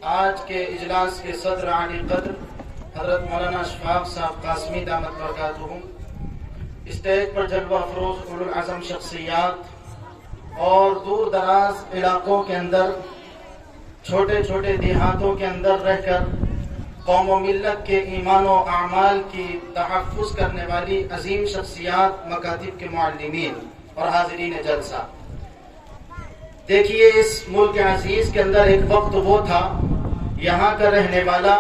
آج کے اجلاس کے صدر عالی قدر حضرت مولانا اشفاق صاحب قاسمی دامت برکاتہم، اسٹیج پر جلوہ افروز اولو العزم شخصیات اور دور دراز علاقوں کے اندر چھوٹے چھوٹے دیہاتوں کے اندر رہ کر قوم و ملت کے ایمان و اعمال کی تحفظ کرنے والی عظیم شخصیات، مکاتب کے معلمین اور حاضرین جلسہ، دیکھیے اس ملک عزیز کے اندر ایک وقت وہ تھا یہاں کا رہنے والا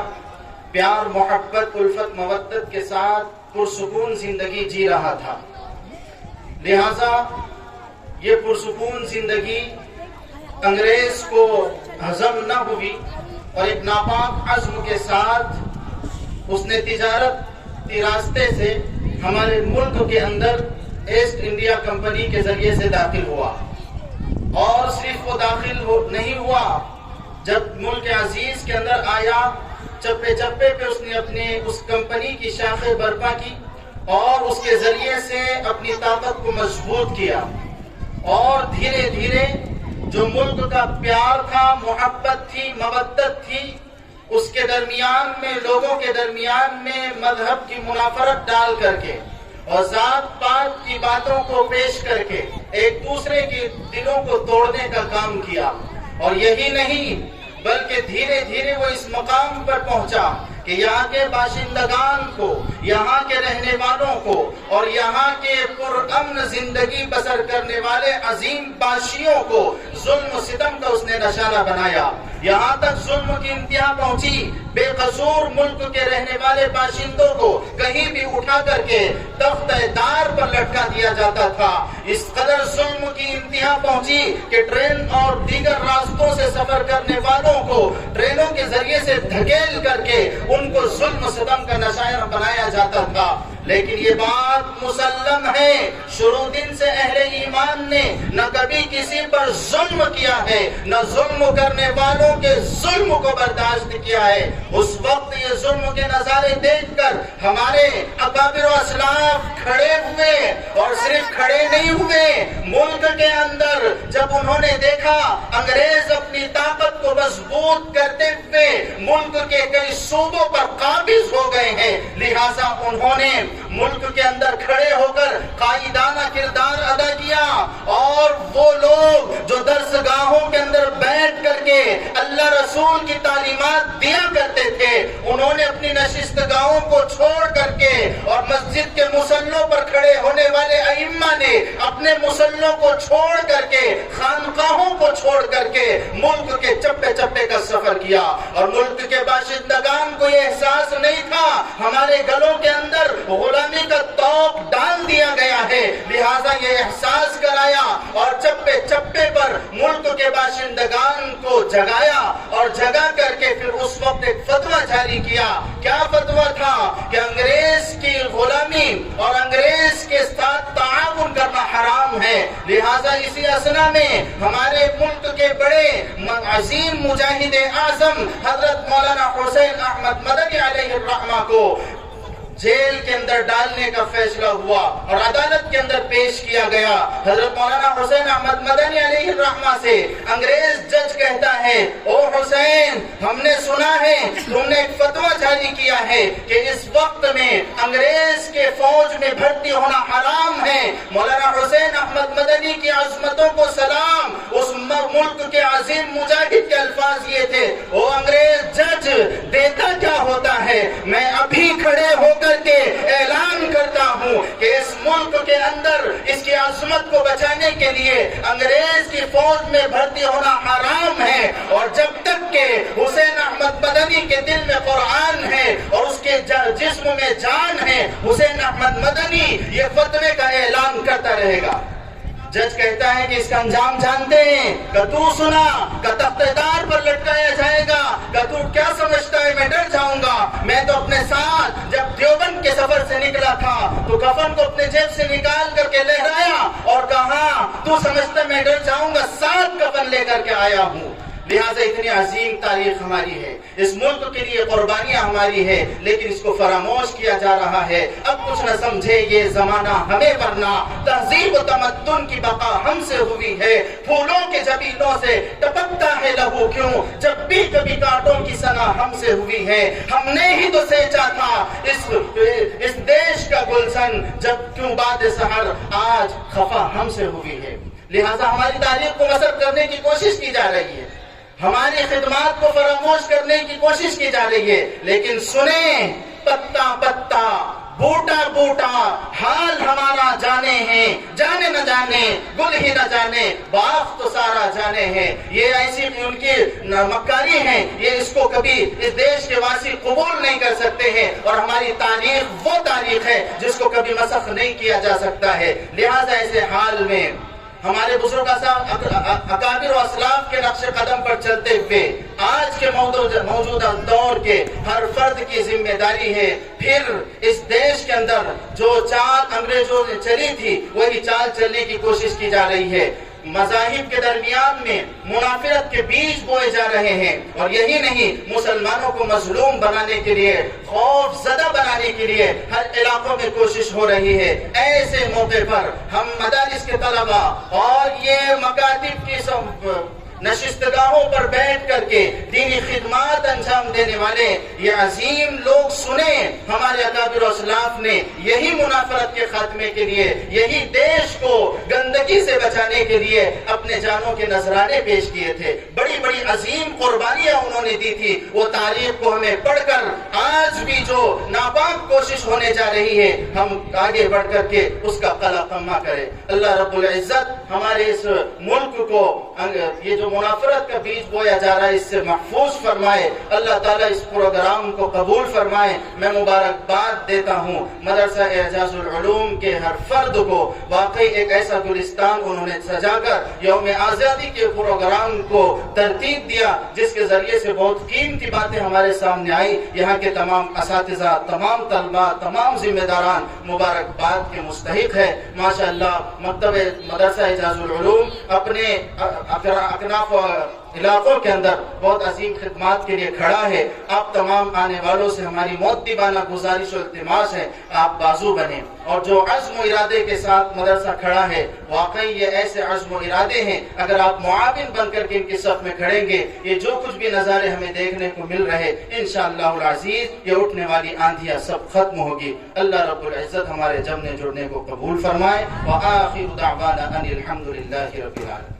پیار محبت الفت مودت کے ساتھ پرسکون زندگی جی رہا تھا، لہذا یہ پرسکون زندگی انگریز کو ہضم نہ ہوئی اور ایک ناپاک عزم کے ساتھ اس نے تجارت کے راستے سے ہمارے ملک کے اندر ایسٹ انڈیا کمپنی کے ذریعے سے داخل ہوا، اور صرف وہ داخل نہیں ہوا، جب ملک عزیز کے اندر آیا چپے چپے پہ اس نے اپنے اس کمپنی کی شاخیں برپا کی اور اس کے ذریعے سے اپنی طاقت کو مضبوط کیا، اور دھیرے دھیرے جو ملک کا پیار تھا، محبت تھی، مودت تھی، اس کے درمیان میں لوگوں کے درمیان میں مذہب کی منافرت ڈال کر کے اور ذات پات کی باتوں کو پیش کر کے ایک دوسرے کے دلوں کو توڑنے کا کام کیا، اور یہی نہیں بلکہ دھیرے دھیرے وہ اس مقام پر پہنچا کہ یہاں کے باشندگان کو، یہاں کے رہنے والوں کو اور یہاں کے پرامن زندگی بسر کرنے والے عظیم باشیوں کو ظلم و ستم کا اس نے نشانہ بنایا، یہاں تک ظلم کی انتہا پہنچی، بے قصور ملک کے رہنے والے باشندوں کو کہیں بھی اٹھا کر کے تخت دار پر لٹکا دیا جاتا تھا، اس قدر ظلم کی انتہا پہنچی کہ ٹرین اور دیگر راستوں سے سفر کرنے والوں کو ٹرینوں کے ذریعے سے دھکیل کر کے ان کو ظلم و ستم کا نشانہ بنایا جاتا تھا۔ لیکن یہ بات مسلم ہے، شروع دن سے اہل ایمان نے نہ کبھی کسی پر ظلم کیا ہے، نہ ظلم کرنے والوں کے ظلم کو برداشت کیا ہے۔ اس وقت یہ ظلم کے نظارے دیکھ کر ہمارے اکابر و اسلاف کھڑے ہوئے، اور صرف کھڑے نہیں ہوئے، ملک کے اندر جب انہوں نے دیکھا انگریز اپنی طاقت کو مضبوط کرتے ہوئے ملک کے کئی صوبوں پر قابض ہو گئے ہیں، لہٰذا انہوں نے ملک کے اندر کھڑے ہو کر قائدانہ کردار ادا کیا، اور وہ لوگ جو درس گاہوں کے اندر بیٹھ کر کے اللہ رسول کی تعلیمات دیا کرتے تھے، انہوں نے اپنی نشست گاہوں کو چھوڑ کر کے اور مسجد کے مصلوں پر کھڑے ہونے والے ائمہ نے اپنے مصلوں کو چھوڑ کر کے، خانقاہوں کو چھوڑ کر کے ملک کے چپے چپے کا سفر کیا، اور ملک کے باشندگان کو یہ احساس نہیں تھا ہمارے گلوں کے اندر غلامی کا توق ڈال دیا گیا ہے، لہٰذا یہ احساس کرایا اور چپے چپے پر ملک کے باشندگان کو جگایا، اور جگا کر کے پھر اس وقت ایک فتویٰ جاری کیا۔ کیا فتویٰ تھا؟ کہ انگریز کی غلامی اور انگریز کے ساتھ تعاون کرنا حرام ہے، لہٰذا اسی اثنا میں ہمارے ملک کے بڑے عظیم مجاہد اعظم حضرت مولانا حسین احمد مدنی علیہ الرحمہ کو جیل کے اندر ڈالنے کا فیصلہ ہوا اور عدالت کے اندر پیش کیا گیا۔ حضرت مولانا حسین احمد مدنی علیہ الرحمہ سے انگریز جج کہتا ہے، او حسین، ہم نے سنا ہے تم نے ایک فتویٰ جاری کیا ہے کہ اس وقت میں انگریز کے فوج میں بھرتی ہونا حرام ہے۔ مولانا حسین احمد مدنی کی عظمتوں کو سلام، اس ملک کے عظیم مجاہد کے الفاظ یہ تھے، او انگریز جج، دیتا کیا ہوتا ہے؟ میں ابھی کھڑے ہو کر کے اعلان کرتا ہوں کہ اس ملک کے اندر اس کی عظمت کو بچانے کے لیے انگریز کی فوج میں بھرتی ہونا حرام ہے، اور جب تک کہ حسین احمد مدنی کے دل میں قرآن ہے اور اس کے جسم میں جان ہے، حسین احمد مدنی یہ فتوے کا اعلان کرتا رہے گا۔ جج کہتا ہے کہ اس کا انجام جانتے ہیں، کہ تو سنا کہ تخت دار پر لٹکایا جائے گا، کہ تو کیا سمجھتا ہے میں ڈر جاؤں گا؟ میں تو اپنے ساتھ جب دیوبند کے سفر سے نکلا تھا تو کفن کو اپنے جیب سے نکال کر کے لہرایا اور کہا تو سمجھتا ہے میں ڈر جاؤں گا، 7 کفن لے کر کے آیا ہوں۔ لہٰذا اتنی عظیم تاریخ ہماری ہے، اس ملک کے لیے قربانیاں ہماری ہے، لیکن اس کو فراموش کیا جا رہا ہے۔ اب کچھ نہ سمجھے یہ زمانہ ہمیں ورنہ تہذیب و تمدن کی بقا ہم سے ہوئی ہے۔ پھولوں کے جبینوں سے ٹپکتا ہے لہو کیوں، جب بھی کبھی کانٹوں کی ثنا ہم سے ہوئی ہے۔ ہم نے ہی تو سینچا تھا اس دیش کا گلشن، جب کیوں بعد سحر آج خفا ہم سے ہوئی ہے۔ لہٰذا ہماری تاریخ کو مسخ کرنے کی کوشش کی جا رہی ہے، ہماری خدمات کو فراموش کرنے کی کوشش کی جا رہی ہے، لیکن سنیں پتا پتا بوٹا بوٹا حال ہمارا جانے ہیں، جانے نہ جانے گل ہی نہ جانے باغ تو سارا جانے ہیں۔ یہ ایسی ان کی مکاری ہیں، یہ اس کو کبھی اس دیش کے واسی قبول نہیں کر سکتے ہیں، اور ہماری تاریخ وہ تاریخ ہے جس کو کبھی مسخ نہیں کیا جا سکتا ہے۔ لہذا ایسے حال میں ہمارے بزرگ اکابر و اسلاف کے نقش قدم پر چلتے ہوئے آج کے موجودہ دور کے ہر فرد کی ذمہ داری ہے پھر اس دیش کے اندر جو چال انگریزوں نے چلی تھی وہی چال چلنے کی کوشش کی جا رہی ہے۔ مذاہب کے درمیان میں منافرت کے بیج بوئے جا رہے ہیں، اور یہی نہیں، مسلمانوں کو مظلوم بنانے کے لیے، خوف زدہ بنانے کے لیے ہر علاقوں میں کوشش ہو رہی ہے۔ ایسے موقع پر ہم مدارس کے طلباء اور یہ مکاتب کی نشستگاہوں پر بیٹھ کر کے دینی خدمات انجام دینے والے یہ عظیم لوگ سنیں، ہمارے اکابر و اسلاف نے یہی منافرت کے خاتمے کے لیے، یہی دیش کو گندگی سے بچانے کے لیے اپنے جانوں کے نذرانے پیش کیے تھے، بڑی بڑی عظیم قربانیاں انہوں نے دی تھی۔ وہ تاریخ کو ہمیں پڑھ کر آج بھی جو ناپاک کوشش ہونے جا رہی ہے ہم آگے بڑھ کر کے اس کا قلع قمع کریں۔ اللہ رب العزت ہمارے اس ملک کو یہ جو منافرت کا بیج بویا جا رہا ہے اس سے محفوظ فرمائے، اللہ تعالیٰ اس پروگرام کو قبول فرمائے۔ میں مبارکباد دیتا ہوں مدرسہ اعجاز العلوم کے ہر فرد کو، واقعی ایک ایسا گلستان انہوں نے سجا کر یوم آزادی کے پروگرام کو ترتیب دیا جس کے ذریعے سے بہت قیمتی باتیں ہمارے سامنے آئی۔ یہاں کے تمام اساتذہ، تمام طلباء، تمام ذمہ داران مبارکباد کے مستحق ہے۔ ماشاءاللہ مکتب مدرسہ اعجاز العلوم اپنے اکناف علاقوں کے اندر بہت عظیم خدمات کے لیے کھڑا ہے۔ آپ تمام آنے والوں سے ہماری مؤدبانہ گزارش و التماس ہے آپ بازو بنیں، اور جو عزم و ارادے کے ساتھ مدرسہ کھڑا ہے واقعی یہ ایسے عزم و ارادے ہیں، اگر آپ معاون بن کر کے ان کی صف میں کھڑیں گے یہ جو کچھ بھی نظارے ہمیں دیکھنے کو مل رہے انشاءاللہ العزیز یہ اٹھنے والی آندھیاں سب ختم ہوگی۔ اللہ رب العزت ہمارے جمنے جڑنے کو قبول فرمائے۔ وآخر دعوانا ان الحمد للہ رب العالمین۔